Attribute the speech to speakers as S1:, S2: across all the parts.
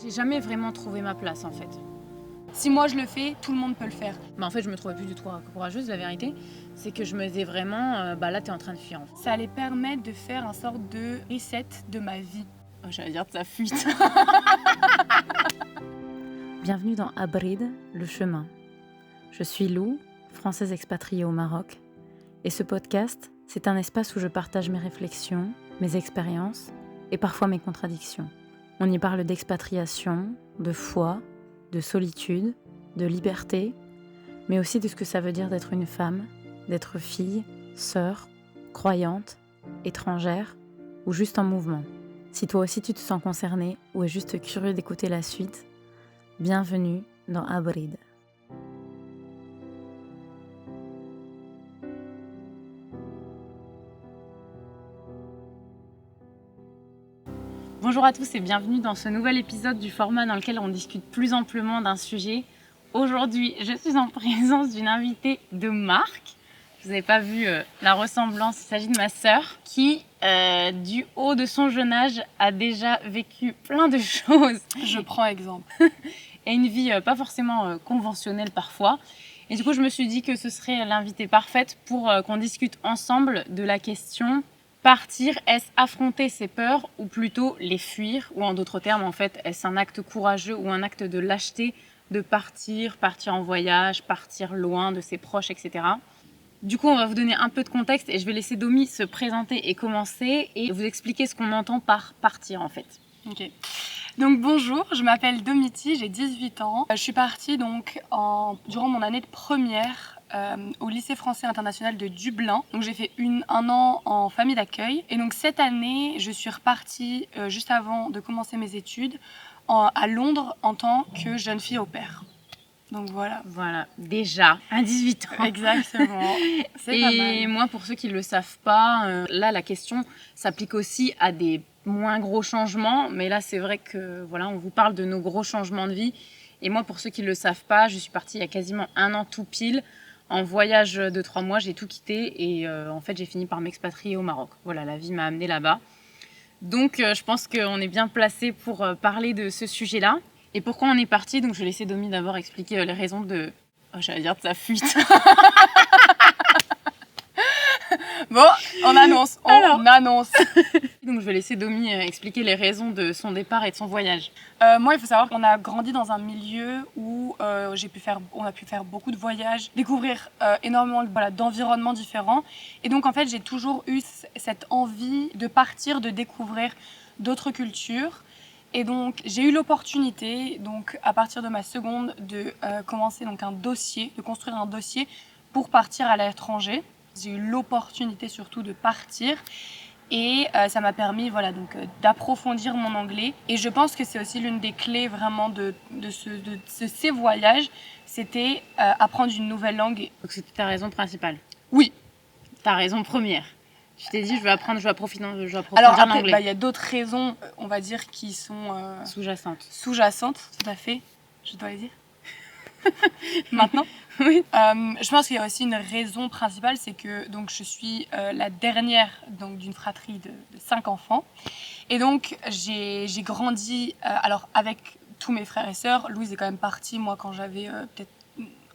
S1: J'ai jamais vraiment trouvé ma place en fait.
S2: Si moi je le fais, tout le monde peut le faire.
S1: Mais en fait, je me trouvais plus du tout courageuse, la vérité. C'est que je me disais vraiment, là t'es en train de fuir.
S2: Ça allait permettre de faire un sorte de reset de ma vie.
S1: Oh, j'allais dire de sa fuite.
S3: Bienvenue dans Abride, le chemin. Je suis Lou, française expatriée au Maroc. Et ce podcast, c'est un espace où je partage mes réflexions, mes expériences et parfois mes contradictions. On y parle d'expatriation, de foi, de solitude, de liberté, mais aussi de ce que ça veut dire d'être une femme, d'être fille, sœur, croyante, étrangère ou juste en mouvement. Si toi aussi tu te sens concerné ou es juste curieux d'écouter la suite, bienvenue dans Abride.
S1: Bonjour à tous et bienvenue dans ce nouvel épisode du format dans lequel on discute plus amplement d'un sujet. Aujourd'hui, je suis en présence d'une invitée de marque. Vous n'avez pas vu la ressemblance, il s'agit de ma sœur qui, du haut de son jeune âge, a déjà vécu plein de choses.
S2: Je prends exemple.
S1: Et une vie pas forcément conventionnelle parfois. Et du coup, je me suis dit que ce serait l'invitée parfaite pour qu'on discute ensemble de la question partir, est-ce affronter ses peurs ou plutôt les fuir? Ou en d'autres termes, en fait, est-ce un acte courageux ou un acte de lâcheté de partir en voyage, partir loin de ses proches, etc. Du coup, on va vous donner un peu de contexte et je vais laisser Domi se présenter et commencer et vous expliquer ce qu'on entend par partir en fait.
S2: Ok. Donc bonjour, je m'appelle Domiti, j'ai 18 ans. Je suis partie donc durant mon année de première au lycée français international de Dublin. Donc j'ai fait un an en famille d'accueil. Et donc cette année, je suis repartie juste avant de commencer mes études à Londres en tant que jeune fille au pair. Donc voilà.
S1: Voilà, déjà, à 18 ans.
S2: Exactement. C'est pas mal.
S1: Et moi, pour ceux qui ne le savent pas, là, la question s'applique aussi à des moins gros changements. Mais là, c'est vrai que voilà, on vous parle de nos gros changements de vie. Et moi, pour ceux qui ne le savent pas, je suis partie il y a quasiment un an tout pile. En voyage de 3 mois, j'ai tout quitté. Et en fait, j'ai fini par m'expatrier au Maroc. Voilà, la vie m'a amenée là-bas. Donc, je pense qu'on est bien placé pour parler de ce sujet-là. Et pourquoi on est parti? Donc je vais laisser Domi d'abord expliquer les raisons de... Oh, j'allais dire de sa fuite.
S2: Bon, on annonce.
S1: Donc je vais laisser Domi expliquer les raisons de son départ et de son voyage.
S2: Moi, il faut savoir qu'on a grandi dans un milieu où on a pu faire beaucoup de voyages, découvrir énormément d'environnements différents. Et donc, en fait, j'ai toujours eu cette envie de partir, de découvrir d'autres cultures. Et donc, j'ai eu l'opportunité, donc, à partir de ma seconde, de commencer donc, de construire un dossier pour partir à l'étranger. J'ai eu l'opportunité surtout de partir. Et ça m'a permis d'approfondir mon anglais. Et je pense que c'est aussi l'une des clés vraiment de ces voyages, c'était apprendre une nouvelle langue.
S1: Donc c'était ta raison principale?
S2: Oui.
S1: Ta raison première? Tu t'es dit, je vais approfondir
S2: Alors après,
S1: l'anglais.
S2: Il y a d'autres raisons, on va dire, qui sont... Sous-jacentes, tout à fait. Je dois le dire. Maintenant.
S1: Oui.
S2: Je pense qu'il y a aussi une raison principale, c'est que donc, je suis la dernière donc, d'une fratrie de 5 enfants. Et donc, j'ai grandi avec tous mes frères et sœurs. Louise est quand même partie, moi, quand j'avais peut-être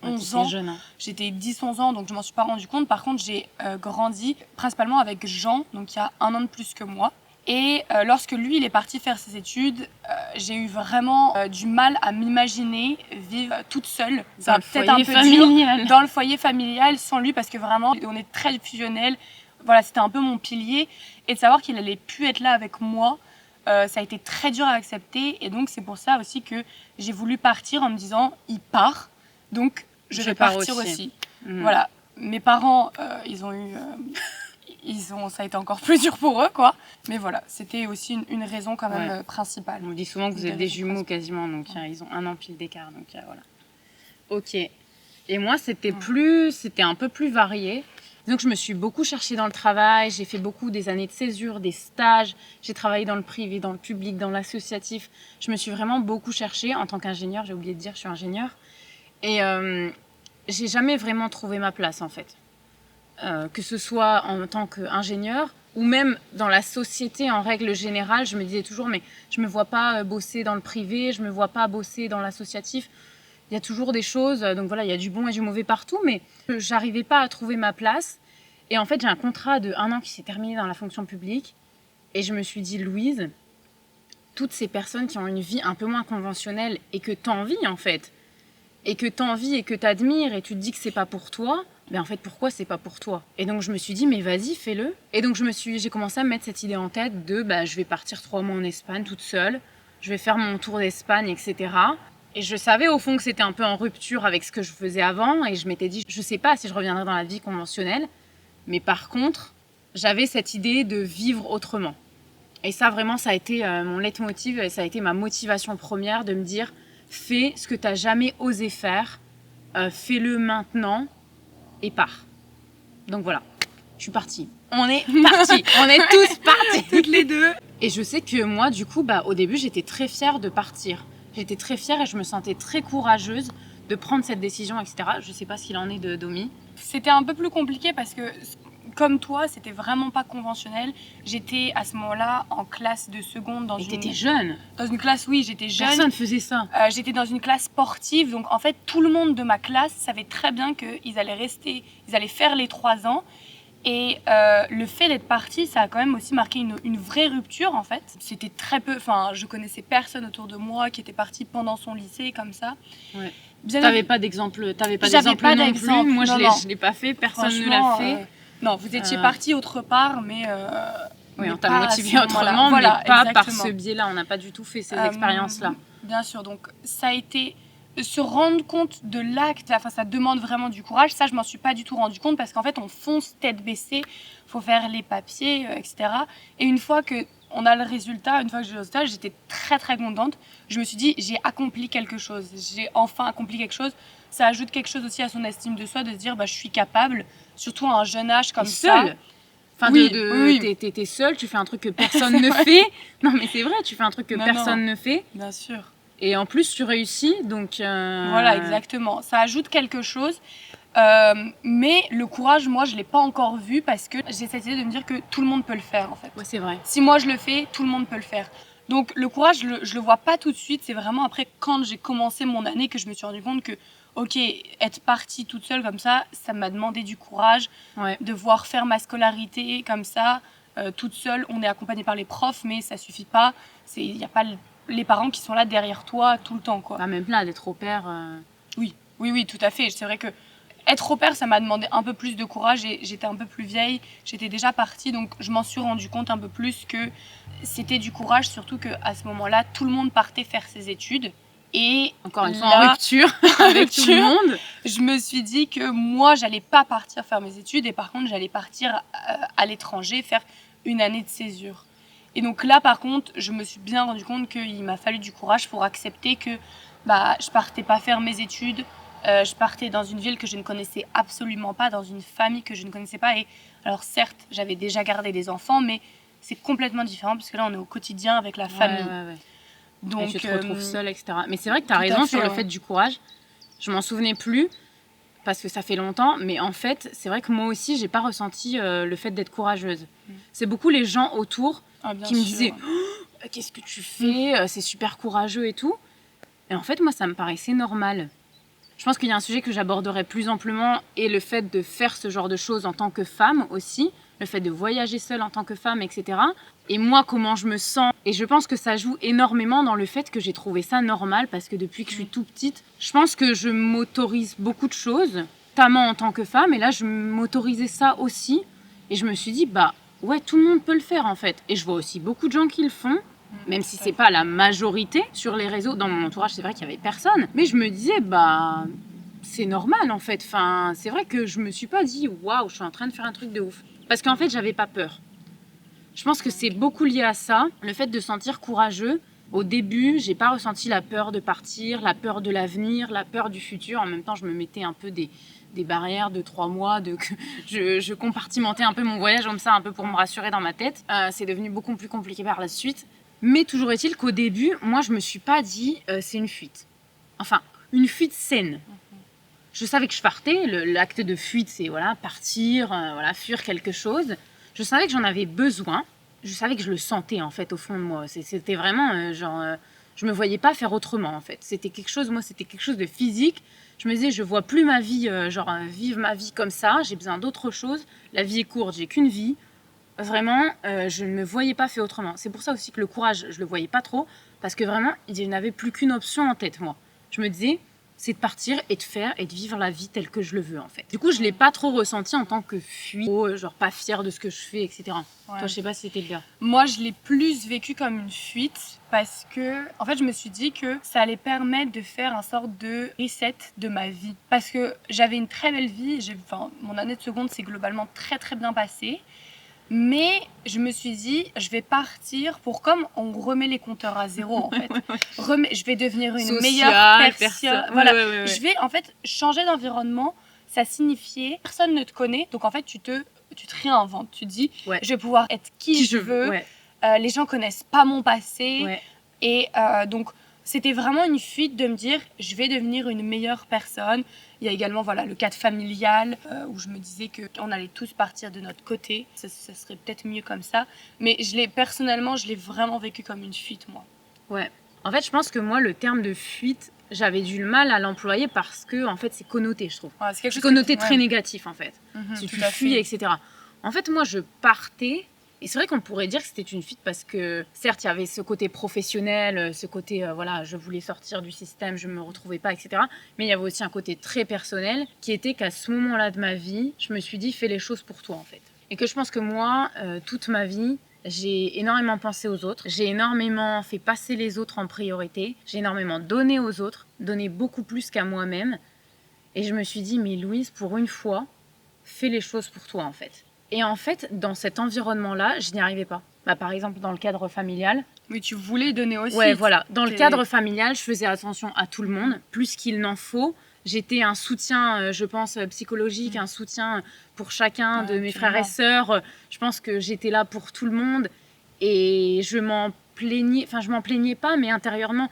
S2: 11 ans.
S1: Jeune, hein.
S2: J'étais 10-11 ans, donc je m'en suis pas rendu compte. Par contre, j'ai grandi principalement avec Jean, donc il y a 1 an de plus que moi. Et lorsque lui, il est parti faire ses études, j'ai eu vraiment du mal à m'imaginer vivre toute seule.
S1: Dans le foyer familial.
S2: Dans le foyer familial, sans lui, parce que vraiment, on est très fusionnels. Voilà, c'était un peu mon pilier. Et de savoir qu'il allait plus être là avec moi, ça a été très dur à accepter. Et donc, c'est pour ça aussi que j'ai voulu partir en me disant, il part, donc je vais partir aussi. Voilà, mes parents, ça a été encore plus dur pour eux, quoi. Mais voilà, c'était aussi une raison quand même principale.
S1: On dit souvent que vous êtes des jumeaux quasiment, donc ils ont 1 an pile d'écart, donc voilà. Ok. Et moi, c'était un peu plus varié. Donc je me suis beaucoup cherchée dans le travail, j'ai fait beaucoup des années de césure, des stages, j'ai travaillé dans le privé, dans le public, dans l'associatif. Je me suis vraiment beaucoup cherchée en tant qu'ingénieure, j'ai oublié de dire, je suis ingénieure. Et j'ai jamais vraiment trouvé ma place en fait. Que ce soit en tant qu'ingénieure, ou même dans la société en règle générale, je me disais toujours, mais je me vois pas bosser dans le privé, je me vois pas bosser dans l'associatif. Il y a toujours des choses, donc voilà, il y a du bon et du mauvais partout, mais j'arrivais pas à trouver ma place. Et en fait, j'ai un contrat de 1 an qui s'est terminé dans la fonction publique. Et je me suis dit, Louise, toutes ces personnes qui ont une vie un peu moins conventionnelle et que t'envies en fait, et que t'envies et que t'admires et tu te dis que c'est pas pour toi, ben en fait pourquoi c'est pas pour toi? Et donc je me suis dit mais vas-y fais-le. Et donc j'ai commencé à me mettre cette idée en tête de je vais partir 3 mois en Espagne toute seule, je vais faire mon tour d'Espagne, etc. Et je savais au fond que c'était un peu en rupture avec ce que je faisais avant et je m'étais dit je sais pas si je reviendrai dans la vie conventionnelle, mais par contre j'avais cette idée de vivre autrement. Et ça vraiment ça a été mon leitmotiv et ça a été ma motivation première de me dire fais ce que t'as jamais osé faire, fais-le maintenant et pars. Donc voilà, je suis partie. On est partis, on est tous partis, toutes les deux. Et je sais que moi, du coup, au début, j'étais très fière de partir. J'étais très fière et je me sentais très courageuse de prendre cette décision, etc. Je sais pas ce qu'il en est de Domi.
S2: C'était un peu plus compliqué parce que, comme toi, c'était vraiment pas conventionnel. J'étais à ce moment-là en classe de seconde dans
S1: Et
S2: une...
S1: t'étais jeune.
S2: Dans une classe, oui, j'étais jeune.
S1: Personne faisait ça.
S2: J'étais dans une classe sportive, donc en fait, tout le monde de ma classe savait très bien qu'ils allaient rester, ils allaient faire les 3 ans. Et le fait d'être partie, ça a quand même aussi marqué une vraie rupture, en fait. C'était très peu... Enfin, je connaissais personne autour de moi qui était parti pendant son lycée, comme ça.
S1: Ouais.
S2: Bien
S1: T'avais pas d'exemple non
S2: pas
S1: plus.
S2: d'exemple,
S1: Moi,
S2: non,
S1: je l'ai pas fait. Personne ne l'a fait.
S2: Non, vous étiez parti autre part, mais...
S1: Oui,
S2: mais
S1: on t'a
S2: pas
S1: motivé
S2: à ce moment-là.
S1: autrement,
S2: Voilà,
S1: mais pas par
S2: exactement.
S1: ce biais-là. On n'a pas du tout fait ces expériences-là.
S2: Bien sûr, donc ça a été... Se rendre compte de l'acte, enfin, ça demande vraiment du courage. Ça, je m'en suis pas du tout rendu compte parce qu'en fait, on fonce tête baissée, faut faire les papiers, etc. Et une fois qu'on a le résultat, une fois que j'ai le résultat, j'étais très très contente. Je me suis dit, j'ai accompli quelque chose. J'ai enfin accompli quelque chose. Ça ajoute quelque chose aussi à son estime de soi, de se dire, je suis capable, surtout à un jeune âge comme ça.
S1: Seule. Enfin,
S2: oui.
S1: T'es seule, tu fais un truc que personne ne fait. Non, mais c'est vrai, tu fais un truc que personne ne fait.
S2: Bien sûr.
S1: Et en plus, tu réussis, donc...
S2: Voilà, exactement. Ça ajoute quelque chose. Mais le courage, moi, je ne l'ai pas encore vu parce que j'ai cette idée de me dire que tout le monde peut le faire, en fait.
S1: Ouais, c'est vrai.
S2: Si moi, je le fais, tout le monde peut le faire. Donc, le courage, je le vois pas tout de suite. C'est vraiment après, quand j'ai commencé mon année, que je me suis rendu compte que, ok, être partie toute seule comme ça m'a demandé du courage.
S1: Ouais.
S2: Devoir faire ma scolarité comme ça, toute seule. On est accompagné par les profs, mais ça suffit pas. Il n'y a pas les parents qui sont là derrière toi tout le temps, quoi.
S1: Même là, d'être au père...
S2: Oui, tout à fait. C'est vrai que être au père, ça m'a demandé un peu plus de courage et j'étais un peu plus vieille. J'étais déjà partie, donc je m'en suis rendu compte un peu plus que c'était du courage, surtout qu'à ce moment-là, tout le monde partait faire ses études. Et
S1: encore une fois, en rupture avec tout le monde.
S2: Je me suis dit que moi, j'allais pas partir faire mes études et par contre, j'allais partir à l'étranger faire une année de césure. Et donc là, par contre, je me suis bien rendu compte qu'il m'a fallu du courage pour accepter que je partais pas faire mes études. Je partais dans une ville que je ne connaissais absolument pas, dans une famille que je ne connaissais pas. Et alors certes, j'avais déjà gardé des enfants, mais c'est complètement différent parce que là, on est au quotidien avec la famille.
S1: Ouais.
S2: Donc,
S1: et tu te retrouves seule, etc. Mais c'est vrai que tu as raison sur le fait du courage. Je m'en souvenais plus parce que ça fait longtemps, mais en fait, c'est vrai que moi aussi, j'ai pas ressenti le fait d'être courageuse. C'est beaucoup les gens autour qui me disaient oh, qu'est-ce que tu fais, c'est super courageux et tout. Et en fait, moi, ça me paraissait normal. Je pense qu'il y a un sujet que j'aborderai plus amplement et le fait de faire ce genre de choses en tant que femme aussi, le fait de voyager seule en tant que femme, etc. Et moi, comment je me sens. Et je pense que ça joue énormément dans le fait que j'ai trouvé ça normal parce que depuis que je suis tout petite, je pense que je m'autorise beaucoup de choses, notamment en tant que femme. Et là, je m'autorisais ça aussi. Et je me suis dit, ouais, tout le monde peut le faire en fait. Et je vois aussi beaucoup de gens qui le font. Même si c'est pas la majorité sur les réseaux, dans mon entourage, c'est vrai qu'il y avait personne. Mais je me disais, c'est normal en fait. Enfin, c'est vrai que je me suis pas dit, waouh, je suis en train de faire un truc de ouf. Parce qu'en fait, j'avais pas peur. Je pense que c'est beaucoup lié à ça, le fait de sentir courageux. Au début, j'ai pas ressenti la peur de partir, la peur de l'avenir, la peur du futur. En même temps, je me mettais un peu des barrières de 3 mois, je compartimentais un peu mon voyage comme ça, un peu pour me rassurer dans ma tête. C'est devenu beaucoup plus compliqué par la suite. Mais toujours est-il qu'au début, moi, je me suis pas dit c'est une fuite. Enfin, une fuite saine. Je savais que je partais. L'acte de fuite, c'est partir, fuir quelque chose. je savais que j'en avais besoin. Je savais que je le sentais en fait au fond de moi. C'était vraiment je me voyais pas faire autrement en fait. C'était quelque chose de physique. Je me disais, je vois plus ma vie, vivre ma vie comme ça. J'ai besoin d'autre chose. La vie est courte, j'ai qu'une vie. Vraiment, je ne me voyais pas faire autrement. C'est pour ça aussi que le courage, je le voyais pas trop, parce que vraiment, il n'avais plus qu'une option en tête, moi. Je me disais, c'est de partir et de faire et de vivre la vie telle que je le veux, en fait. Du coup, je l'ai pas trop ressenti en tant que fuite, genre pas fière de ce que je fais, etc.
S2: Ouais.
S1: Toi, je sais pas si c'était le cas.
S2: Moi, je l'ai plus vécu comme une fuite parce que, en fait, je me suis dit que ça allait permettre de faire un sorte de reset de ma vie. Parce que j'avais une très belle vie. Mon année de seconde s'est globalement très, très bien passée. Mais je me suis dit, je vais partir pour comme on remet les compteurs à zéro, en fait. Je vais devenir une meilleure personne. Voilà.
S1: Ouais.
S2: Je vais, en fait, changer d'environnement. Ça signifiait, personne ne te connaît. Donc, en fait, tu te réinventes. Tu te dis, je vais pouvoir être qui je veux.
S1: Ouais.
S2: Les gens connaissent pas mon passé.
S1: Ouais.
S2: Et donc, c'était vraiment une fuite de me dire, je vais devenir une meilleure personne. Il y a également le cadre familial où je me disais qu'on allait tous partir de notre côté. Ça serait peut-être mieux comme ça. Mais personnellement, je l'ai vraiment vécu comme une fuite, moi.
S1: Ouais. En fait, je pense que moi, le terme de fuite, j'avais du mal à l'employer parce que, en fait, c'est connoté, je trouve.
S2: Ouais, c'est
S1: connoté très négatif, en fait. Si
S2: tout
S1: tu
S2: à
S1: fuis,
S2: fait.
S1: etc. En fait, moi, je partais. Et c'est vrai qu'on pourrait dire que c'était une fuite parce que, certes, il y avait ce côté professionnel, ce côté, je voulais sortir du système, je ne me retrouvais pas, etc. Mais il y avait aussi un côté très personnel qui était qu'à ce moment-là de ma vie, je me suis dit, fais les choses pour toi, en fait. Et que je pense que moi, toute ma vie, j'ai énormément pensé aux autres. J'ai énormément fait passer les autres en priorité. J'ai énormément donné aux autres, donné beaucoup plus qu'à moi-même. Et je me suis dit, mais Louise, pour une fois, fais les choses pour toi, en fait. Et en fait, dans cet environnement-là, je n'y arrivais pas. Par exemple, dans le cadre familial.
S2: Mais tu voulais donner aussi.
S1: Ouais, voilà. Dans le cadre familial, je faisais attention à tout le monde, plus qu'il n'en faut. J'étais un soutien, je pense, psychologique, un soutien pour chacun de mes frères et sœurs. Je pense que j'étais là pour tout le monde. Et je m'en plaignais pas, mais intérieurement,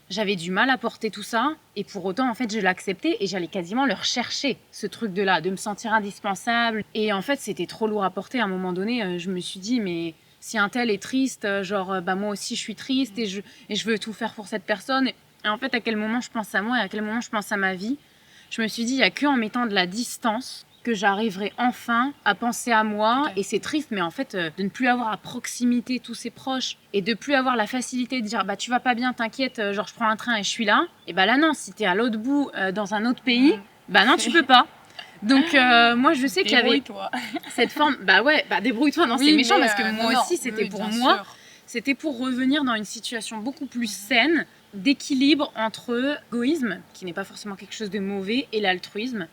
S1: j'avais du mal à porter tout ça. Et pour autant, en fait, je l'acceptais et j'allais quasiment le rechercher, ce truc de me sentir indispensable. Et en fait, c'était trop lourd à porter. À un moment donné, je me suis dit, mais si un tel est triste, moi aussi, je suis triste et je veux tout faire pour cette personne. Et en fait, à quel moment je pense à moi et à quel moment je pense à ma vie, je me suis dit, il n'y a qu'en mettant de la distance que j'arriverai enfin à penser à moi. Et c'est triste, mais en fait, de ne plus avoir à proximité tous ses proches et de plus avoir la facilité de dire, tu vas pas bien, t'inquiète, je prends un train et je suis là. Et là, non, si t'es à l'autre bout, dans un autre pays, non, tu peux pas. Donc, moi, je sais qu'il y avait cette forme... débrouille-toi, non, c'est méchant, parce que moi aussi, c'était pour moi. Sûr. C'était pour revenir dans une situation beaucoup plus saine, d'équilibre entre l'égoïsme, qui n'est pas forcément quelque chose de mauvais, et l'altruisme.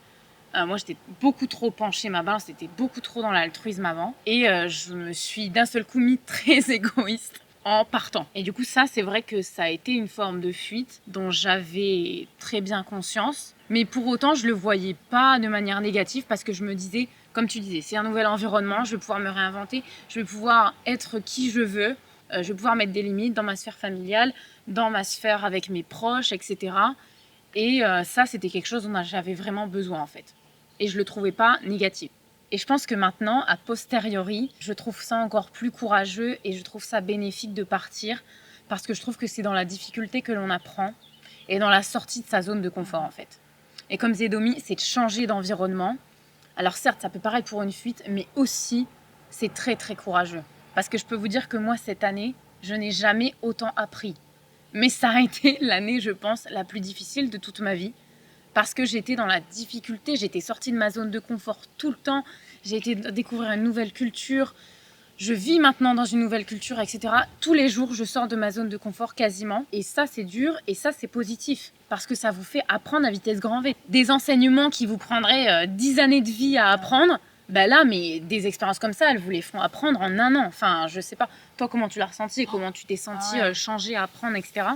S1: Moi, j'étais beaucoup trop penchée, ma balance était beaucoup trop dans l'altruisme avant. Et je me suis d'un seul coup mis très égoïste en partant. Et du coup, ça, c'est vrai que ça a été une forme de fuite dont j'avais très bien conscience. Mais pour autant, je le voyais pas de manière négative parce que je me disais, comme tu disais, c'est un nouvel environnement, je vais pouvoir me réinventer, je vais pouvoir être qui je veux, je vais pouvoir mettre des limites dans ma sphère familiale, dans ma sphère avec mes proches, etc. Et ça, c'était quelque chose dont j'avais vraiment besoin, en fait. Et je le trouvais pas négatif. Et je pense que maintenant, a posteriori, je trouve ça encore plus courageux et je trouve ça bénéfique de partir parce que je trouve que c'est dans la difficulté que l'on apprend et dans la sortie de sa zone de confort, en fait. Et comme Zedomi, c'est de changer d'environnement. Alors certes, ça peut paraître pour une fuite, mais aussi, c'est très très courageux. Parce que je peux vous dire que moi, cette année, je n'ai jamais autant appris. Mais ça a été l'année, je pense, la plus difficile de toute ma vie. Parce que j'étais dans la difficulté, j'étais sortie de ma zone de confort tout le temps. J'ai été découvrir une nouvelle culture. Je vis maintenant dans une nouvelle culture, etc. Tous les jours, je sors de ma zone de confort quasiment. Et ça, c'est dur et ça, c'est positif. Parce que ça vous fait apprendre à vitesse grand V. Des enseignements qui vous prendraient 10 années de vie à apprendre, là, mais des expériences comme ça, elles vous les font apprendre en un an. Enfin, je sais pas. Toi, comment tu l'as ressenti et comment tu t'es sentie changer, apprendre, etc.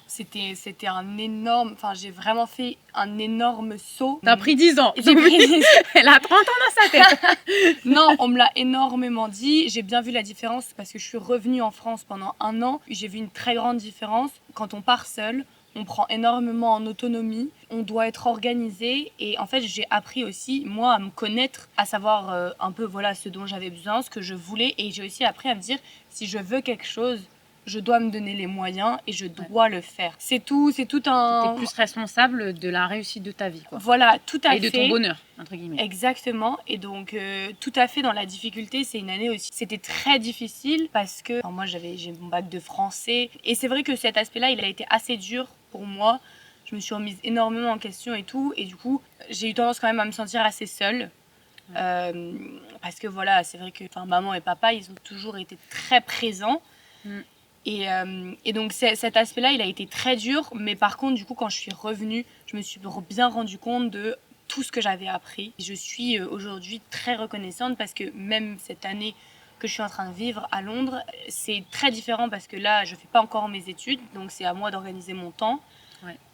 S2: C'était un énorme... Enfin, j'ai vraiment fait un énorme saut.
S1: T'as pris 10 ans.
S2: J'ai pris 10 ans.
S1: Elle a 30 ans dans sa tête.
S2: Non, on me l'a énormément dit. J'ai bien vu la différence parce que je suis revenue en France pendant 1 an. J'ai vu une très grande différence. Quand on part seul, on prend énormément en autonomie, on doit être organisé et en fait j'ai appris aussi moi à me connaître, à savoir un peu voilà ce dont j'avais besoin, ce que je voulais et j'ai aussi appris à me dire si je veux quelque chose, je dois me donner les moyens et je dois le faire. C'est tout un...
S1: T'es plus responsable de la réussite de ta vie, quoi.
S2: Voilà, tout à fait.
S1: Et de ton bonheur, entre guillemets.
S2: Exactement. Et donc, tout à fait dans la difficulté, c'est une année aussi. C'était très difficile parce que moi, j'ai mon bac de français. Et c'est vrai que cet aspect-là, il a été assez dur pour moi. Je me suis remise énormément en question et tout. Et du coup, j'ai eu tendance quand même à me sentir assez seule. Parce que voilà, c'est vrai que maman et papa, ils ont toujours été très présents. Et donc cet aspect-là, il a été très dur, mais par contre, du coup, quand je suis revenue, je me suis bien rendu compte de tout ce que j'avais appris. Je suis aujourd'hui très reconnaissante parce que même cette année que je suis en train de vivre à Londres, c'est très différent parce que là, je ne fais pas encore mes études, donc c'est à moi d'organiser mon temps.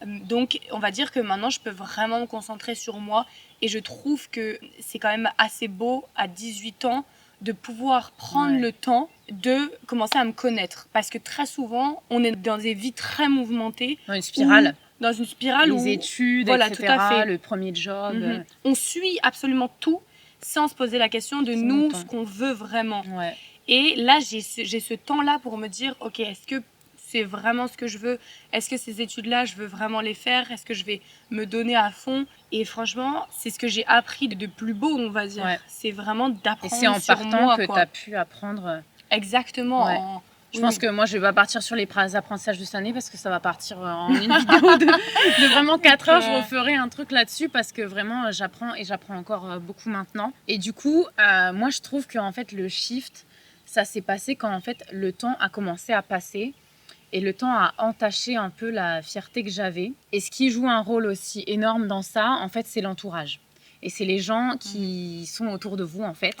S2: Donc, on va dire que maintenant, je peux vraiment me concentrer sur moi et je trouve que c'est quand même assez beau à 18 ans de pouvoir prendre le temps de commencer à me connaître. Parce que très souvent, on est dans des vies très mouvementées.
S1: Dans une spirale.
S2: Dans une spirale
S1: Les études,
S2: voilà,
S1: etc.,
S2: tout à fait.
S1: le premier job.
S2: On suit absolument tout sans se poser la question de nous, ce qu'on veut vraiment. Et là, j'ai ce temps-là pour me dire, ok, est-ce que c'est vraiment ce que je veux? Est-ce que ces études-là, je veux vraiment les faire? Est-ce que je vais me donner à fond? Et franchement, c'est ce que j'ai appris de plus beau, on va dire. C'est vraiment d'apprendre sur moi.
S1: Et c'est en partant que tu as pu apprendre.
S2: Exactement.
S1: Je pense que moi, je vais pas partir sur les apprentissages de cette année parce que ça va partir en une vidéo de vraiment 4 heures. Je referai un truc là-dessus parce que vraiment, j'apprends et j'apprends encore beaucoup maintenant. Et du coup, moi, je trouve qu'en fait, le shift, ça s'est passé quand en fait, le temps a commencé à passer. Et le temps a entaché un peu la fierté que j'avais. Et ce qui joue un rôle aussi énorme dans ça, en fait, c'est l'entourage. Et c'est les gens qui sont autour de vous, en fait.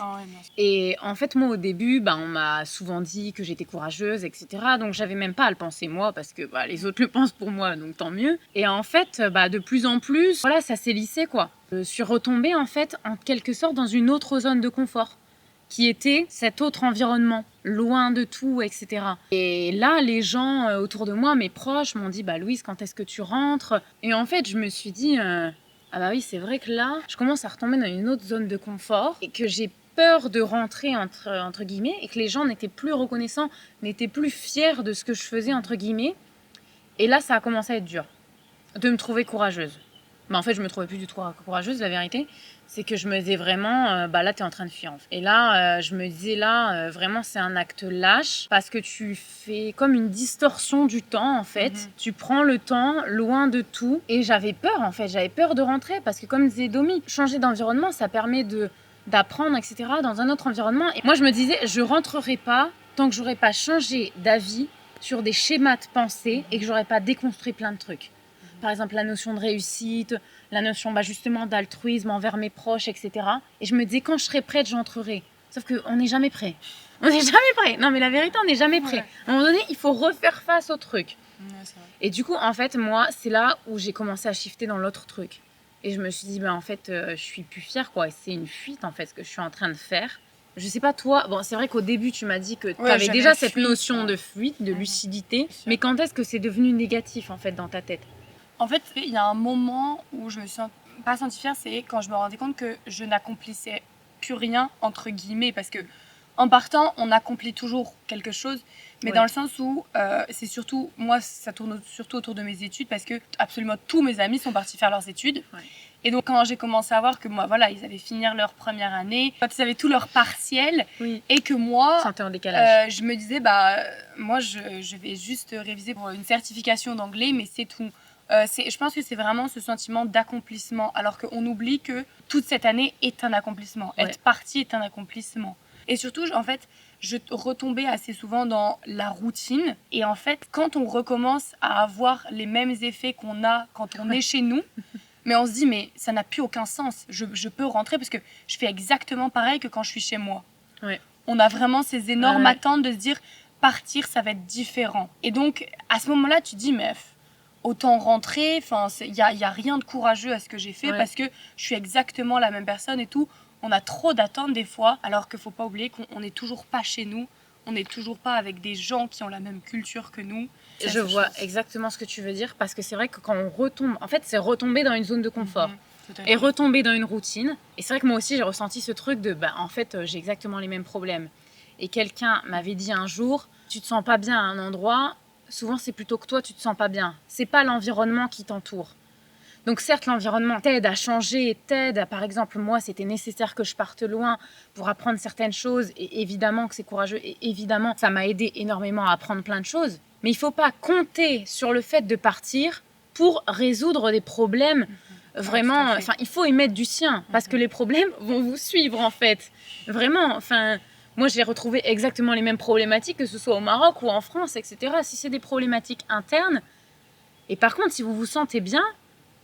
S1: Et en fait, moi, au début, on m'a souvent dit que j'étais courageuse, etc. Donc, j'avais même pas à le penser, moi, parce que les autres le pensent pour moi, donc tant mieux. Et en fait, de plus en plus, voilà, ça s'est lissé, quoi. Je suis retombée, en fait, en quelque sorte, dans une autre zone de confort, qui était cet autre environnement, loin de tout, etc. Et là, les gens autour de moi, mes proches, m'ont dit « Louise, quand est-ce que tu rentres ?» Et en fait, je me suis dit « Ah bah oui, c'est vrai que là, je commence à retomber dans une autre zone de confort et que j'ai peur de rentrer, entre guillemets, et que les gens n'étaient plus reconnaissants, n'étaient plus fiers de ce que je faisais, entre guillemets. » Et là, ça a commencé à être dur, de me trouver courageuse. Mais en fait, je me trouvais plus du tout courageuse, la vérité. C'est que je me disais vraiment, là, t'es en train de fuir. Et là, je me disais, vraiment, c'est un acte lâche parce que tu fais comme une distorsion du temps, en fait. Tu prends le temps loin de tout. Et j'avais peur, en fait. J'avais peur de rentrer parce que, comme disait Domi, changer d'environnement, ça permet d'apprendre, etc., dans un autre environnement. Et moi, je me disais, je rentrerai pas tant que j'aurais pas changé d'avis sur des schémas de pensée et que j'aurais pas déconstruit plein de trucs. Par exemple, la notion de réussite, la notion justement d'altruisme envers mes proches, etc. Et je me disais, quand je serai prête, j'entrerai. Sauf qu'on n'est jamais prêt. On n'est jamais prêt. Non, mais la vérité, on n'est jamais prêt. À un moment donné, il faut refaire face au truc. Et du coup, en fait, moi, c'est là où j'ai commencé à shifter dans l'autre truc. Et je me suis dit, en fait, je suis plus fière, quoi. Et c'est une fuite, en fait, ce que je suis en train de faire. Je sais pas, toi, c'est vrai qu'au début, tu m'as dit que tu avais déjà cette notion de fuite, de lucidité. Mais quand est-ce que c'est devenu négatif, en fait, dans ta tête ?
S2: En fait, il y a un moment où je me suis pas sentie fière, c'est quand je me rendais compte que je n'accomplissais plus rien, entre guillemets, parce que en partant, on accomplit toujours quelque chose, mais dans le sens où c'est surtout, moi, ça tourne surtout autour de mes études, parce que absolument tous mes amis sont partis faire leurs études. Et donc, quand j'ai commencé à voir que moi, voilà, ils allaient finir leur première année, quand ils avaient tout leur partiel, et que moi,
S1: en décalage.
S2: je me disais, moi, je vais juste réviser pour une certification d'anglais, mais c'est tout. Je pense que c'est vraiment ce sentiment d'accomplissement, alors qu'on oublie que toute cette année est un accomplissement. Être parti est un accomplissement. Et surtout, en fait, je retombais assez souvent dans la routine. Et en fait, quand on recommence à avoir les mêmes effets qu'on a quand on est chez nous, mais on se dit, mais ça n'a plus aucun sens. Je peux rentrer parce que je fais exactement pareil que quand je suis chez moi. On a vraiment ces énormes attentes de se dire, partir, ça va être différent. Et donc, à ce moment-là, tu te dis, mais autant rentrer, il y a rien de courageux à ce que j'ai fait parce que je suis exactement la même personne et tout. On a trop d'attentes des fois, alors qu'il ne faut pas oublier qu'on n'est toujours pas chez nous, on n'est toujours pas avec des gens qui ont la même culture que nous.
S1: Je vois exactement ce que tu veux dire, parce que c'est vrai que quand on retombe, en fait, c'est retomber dans une zone de confort. Et retomber dans une routine. Et c'est vrai que moi aussi, j'ai ressenti ce truc de, en fait, j'ai exactement les mêmes problèmes. Et quelqu'un m'avait dit un jour, tu te sens pas bien à un endroit, souvent c'est plutôt que toi, tu te sens pas bien. C'est pas l'environnement qui t'entoure. Donc certes, l'environnement t'aide à changer, t'aide à, par exemple, moi, c'était nécessaire que je parte loin pour apprendre certaines choses. Et évidemment que c'est courageux. Et évidemment, ça m'a aidé énormément à apprendre plein de choses. Mais il faut pas compter sur le fait de partir pour résoudre des problèmes. Vraiment, il faut y mettre du sien, parce que les problèmes vont vous suivre, en fait. Vraiment, moi, j'ai retrouvé exactement les mêmes problématiques, que ce soit au Maroc ou en France, etc. Si c'est des problématiques internes, et par contre, si vous vous sentez bien,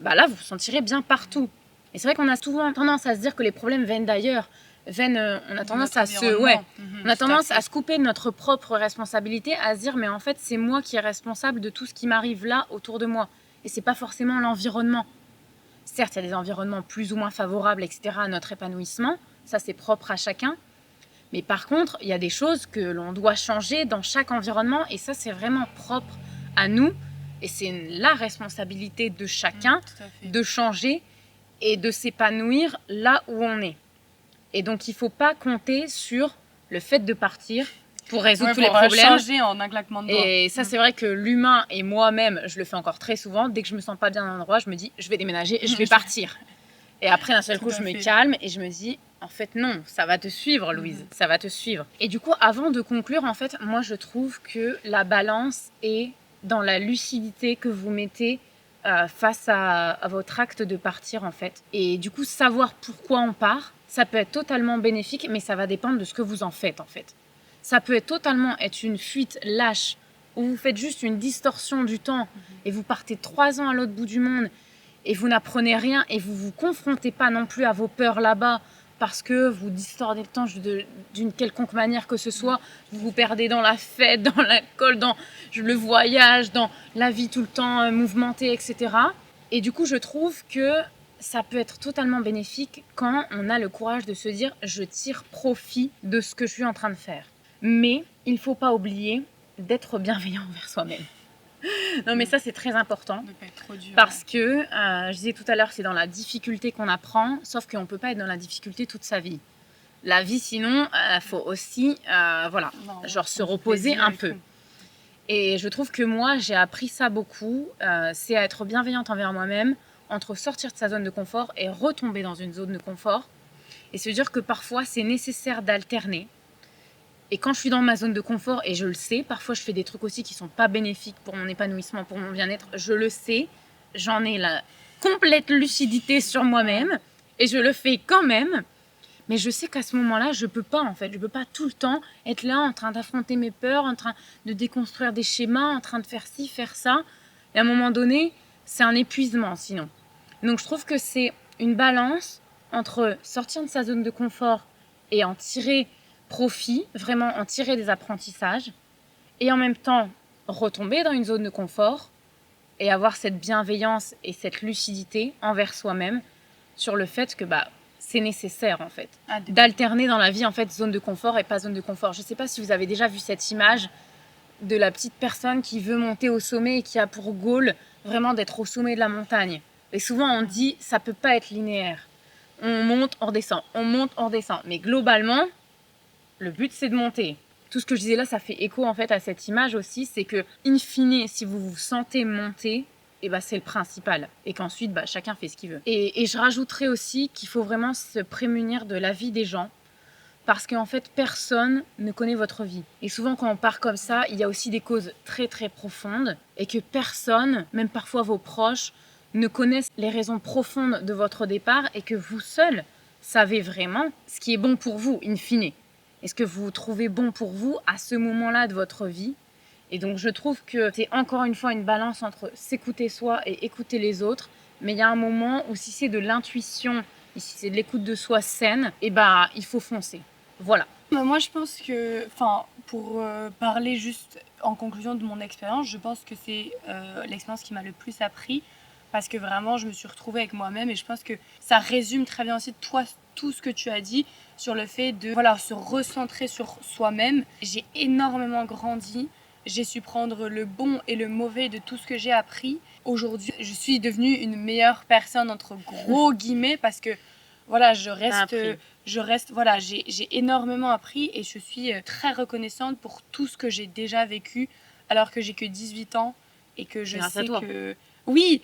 S1: là, vous vous sentirez bien partout. Et c'est vrai qu'on a souvent tendance à se dire que les problèmes viennent d'ailleurs. On a tendance à se couper de notre propre responsabilité, à se dire, mais en fait, c'est moi qui est responsable de tout ce qui m'arrive là, autour de moi. Et c'est pas forcément l'environnement. Certes, il y a des environnements plus ou moins favorables, etc., à notre épanouissement. Ça, c'est propre à chacun. Mais par contre, il y a des choses que l'on doit changer dans chaque environnement. Et ça, c'est vraiment propre à nous. Et c'est la responsabilité de chacun de changer et de s'épanouir là où on est. Et donc, il ne faut pas compter sur le fait de partir pour résoudre tous les problèmes.
S2: Changer en un claquement de doigts.
S1: Et ça, c'est vrai que l'humain et moi-même, je le fais encore très souvent. Dès que je me sens pas bien à un endroit, je me dis, je vais déménager, je vais partir. Et après, d'un seul coup, je me calme et je me dis, en fait, non, ça va te suivre, Louise, ça va te suivre. Et du coup, avant de conclure, en fait, moi, je trouve que la balance est dans la lucidité que vous mettez face à votre acte de partir, en fait. Et du coup, savoir pourquoi on part, ça peut être totalement bénéfique, mais ça va dépendre de ce que vous en faites, en fait. Ça peut totalement être une fuite lâche où vous faites juste une distorsion du temps et vous partez 3 ans à l'autre bout du monde et vous n'apprenez rien et vous ne vous confrontez pas non plus à vos peurs là-bas parce que vous distordez le temps d'une quelconque manière que ce soit. Vous vous perdez dans la fête, dans l'alcool, dans le voyage, dans la vie tout le temps mouvementée, etc. Et du coup, je trouve que ça peut être totalement bénéfique quand on a le courage de se dire « je tire profit de ce que je suis en train de faire ». Mais il ne faut pas oublier d'être bienveillant envers soi-même. Non, mais ça, c'est très important.
S2: De pas être trop dur.
S1: Parce que, je disais tout à l'heure, c'est dans la difficulté qu'on apprend, sauf qu'on ne peut pas être dans la difficulté toute sa vie. La vie, sinon, il faut aussi se reposer un peu. Et je trouve que moi, j'ai appris ça beaucoup. C'est à être bienveillante envers moi-même, entre sortir de sa zone de confort et retomber dans une zone de confort. Et se dire que parfois, c'est nécessaire d'alterner. Et quand je suis dans ma zone de confort, et je le sais, parfois je fais des trucs aussi qui ne sont pas bénéfiques pour mon épanouissement, pour mon bien-être, je le sais, j'en ai la complète lucidité sur moi-même, et je le fais quand même, mais je sais qu'à ce moment-là, je peux pas tout le temps être là en train d'affronter mes peurs, en train de déconstruire des schémas, en train de faire ci, faire ça, et à un moment donné, c'est un épuisement sinon. Donc je trouve que c'est une balance entre sortir de sa zone de confort et en tirer profit, vraiment en tirer des apprentissages et en même temps retomber dans une zone de confort et avoir cette bienveillance et cette lucidité envers soi-même sur le fait que c'est nécessaire en fait d'alterner dans la vie en fait zone de confort et pas zone de confort. Je sais pas si vous avez déjà vu cette image de la petite personne qui veut monter au sommet et qui a pour goal vraiment d'être au sommet de la montagne. Et souvent on dit ça peut pas être linéaire. On monte, on redescend, mais globalement le but, c'est de monter. Tout ce que je disais là, ça fait écho en fait à cette image aussi, c'est que, in fine, si vous vous sentez monter, c'est le principal. Et qu'ensuite, chacun fait ce qu'il veut. Et je rajouterais aussi qu'il faut vraiment se prémunir de l'avis des gens, parce qu'en fait, personne ne connaît votre vie. Et souvent, quand on part comme ça, il y a aussi des causes très très profondes, et que personne, même parfois vos proches, ne connaissent les raisons profondes de votre départ, et que vous seul savez vraiment ce qui est bon pour vous, in fine. Est-ce que vous trouvez bon pour vous à ce moment-là de votre vie? Et donc, je trouve que c'est encore une fois une balance entre s'écouter soi et écouter les autres. Mais il y a un moment où si c'est de l'intuition et si c'est de l'écoute de soi saine, il faut foncer. Voilà.
S2: Moi, je pense que, pour parler juste en conclusion de mon expérience, je pense que c'est l'expérience qui m'a le plus appris. Parce que vraiment, je me suis retrouvée avec moi-même et je pense que ça résume très bien aussi tout ce que tu as dit sur le fait de se recentrer sur soi-même. J'ai énormément grandi, j'ai su prendre le bon et le mauvais de tout ce que j'ai appris. Aujourd'hui, je suis devenue une meilleure personne entre gros guillemets parce que voilà, voilà, j'ai énormément appris et je suis très reconnaissante pour tout ce que j'ai déjà vécu alors que j'ai que 18 ans et que je
S1: Grâce
S2: sais
S1: à toi.
S2: que oui.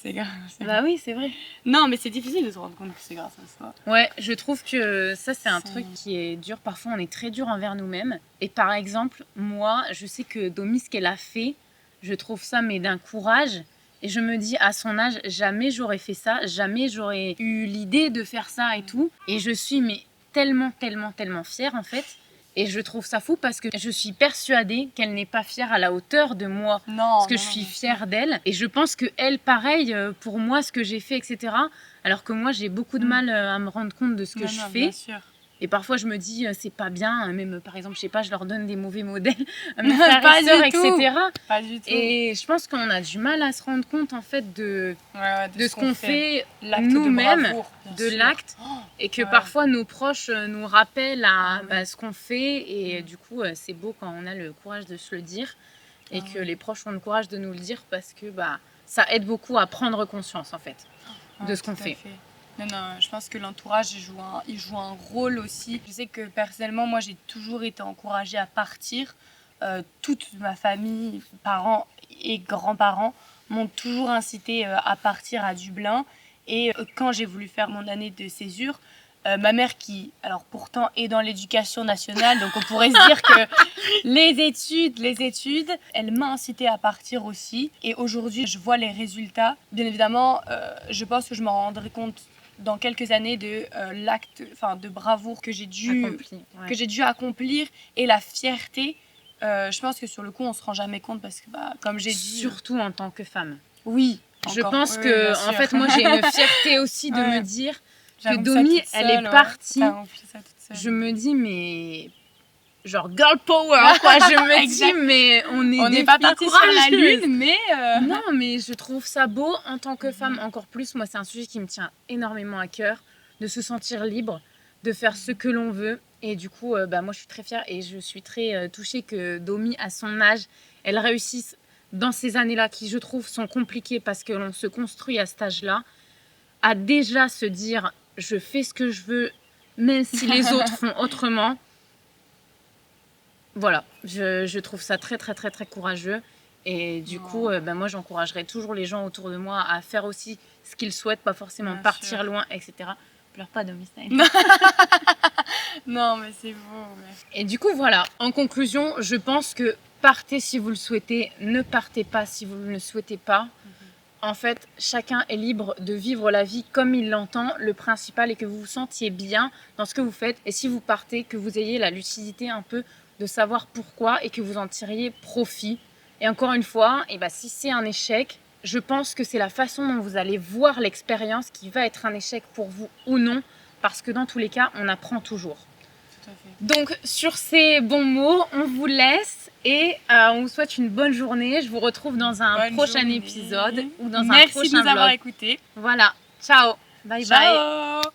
S2: C'est grave.
S1: Bah oui, c'est vrai.
S2: Non, mais c'est difficile de se rendre compte que c'est grâce à ça.
S1: Ouais, je trouve que ça, c'est un truc qui est dur. Parfois, on est très dur envers nous-mêmes. Et par exemple, moi, je sais que Domi, ce qu'elle a fait, je trouve ça, mais d'un courage. Et je me dis, à son âge, jamais j'aurais fait ça. Jamais j'aurais eu l'idée de faire ça et tout. Et je suis, mais tellement fière, en fait. Et je trouve ça fou parce que je suis persuadée qu'elle n'est pas fière à la hauteur de moi.
S2: Non.
S1: Parce que je suis fière d'elle. Et je pense qu'elle, pareil, pour moi, ce que j'ai fait, etc. Alors que moi, j'ai beaucoup de mal à me rendre compte de ce que je fais.
S2: Bien sûr.
S1: Et parfois, je me dis, c'est pas bien. Même, par exemple, je sais pas, je leur donne des mauvais modèles à mes
S2: Pas
S1: frères et
S2: du
S1: sœurs,
S2: tout.
S1: etc.
S2: Pas du tout.
S1: Et je pense qu'on a du mal à se rendre compte, en fait, de ce qu'on fait
S2: L'acte
S1: nous-mêmes,
S2: de bravoure, bien
S1: de
S2: sûr.
S1: l'acte. Et que parfois, nos proches nous rappellent à ce qu'on fait. Et du coup, c'est beau quand on a le courage de se le dire. Et que les proches ont le courage de nous le dire parce que ça aide beaucoup à prendre conscience, en fait, de ce qu'on fait.
S2: Non, je pense que l'entourage, il joue un rôle aussi. Je sais que personnellement, moi, j'ai toujours été encouragée à partir. Toute ma famille, parents et grands-parents m'ont toujours incité à partir à Dublin. Et quand j'ai voulu faire mon année de césure, ma mère qui, alors pourtant, est dans l'éducation nationale, donc on pourrait se dire que les études, elle m'a incité à partir aussi. Et aujourd'hui, je vois les résultats. Bien évidemment, je pense que je m'en rendrai compte dans quelques années de l'acte, de bravoure que j'ai dû accomplir et la fierté. Je pense que sur le coup, on se rend jamais compte parce que, comme j'ai dit,
S1: surtout en tant que femme.
S2: Oui.
S1: Je pense que, en fait, moi, j'ai une fierté aussi de me dire que Domi, elle est partie. Je me dis, mais genre girl power, quoi. Je me dis, mais on n'est
S2: pas parti sur la lune, mais
S1: non, mais je trouve ça beau en tant que femme encore plus. Moi, c'est un sujet qui me tient énormément à cœur, de se sentir libre, de faire ce que l'on veut. Et du coup, moi, je suis très fière et je suis très touchée que Domi, à son âge, elle réussisse dans ces années-là qui, je trouve, sont compliquées parce que l'on se construit à cet âge-là, à déjà se dire, je fais ce que je veux, même si les autres font autrement. Voilà, je trouve ça très courageux. Et du coup, moi, j'encouragerais toujours les gens autour de moi à faire aussi ce qu'ils souhaitent, pas forcément
S2: Bien
S1: partir
S2: sûr.
S1: loin, etc. Pleure pas, Domi Style.
S2: Non, mais c'est beau. Mais...
S1: Et du coup, voilà. En conclusion, je pense que partez si vous le souhaitez, ne partez pas si vous ne le souhaitez pas. En fait, chacun est libre de vivre la vie comme il l'entend. Le principal est que vous vous sentiez bien dans ce que vous faites. Et si vous partez, que vous ayez la lucidité un peu de savoir pourquoi et que vous en tiriez profit. Et encore une fois, si c'est un échec, je pense que c'est la façon dont vous allez voir l'expérience qui va être un échec pour vous ou non. Parce que dans tous les cas, on apprend toujours.
S2: Tout à fait.
S1: Donc, sur ces bons mots, on vous laisse et on vous souhaite une bonne journée. Je vous retrouve dans un prochain épisode ou dans un prochain vlog.
S2: Merci de nous avoir écoutés.
S1: Voilà. Ciao. Bye bye.
S2: Ciao.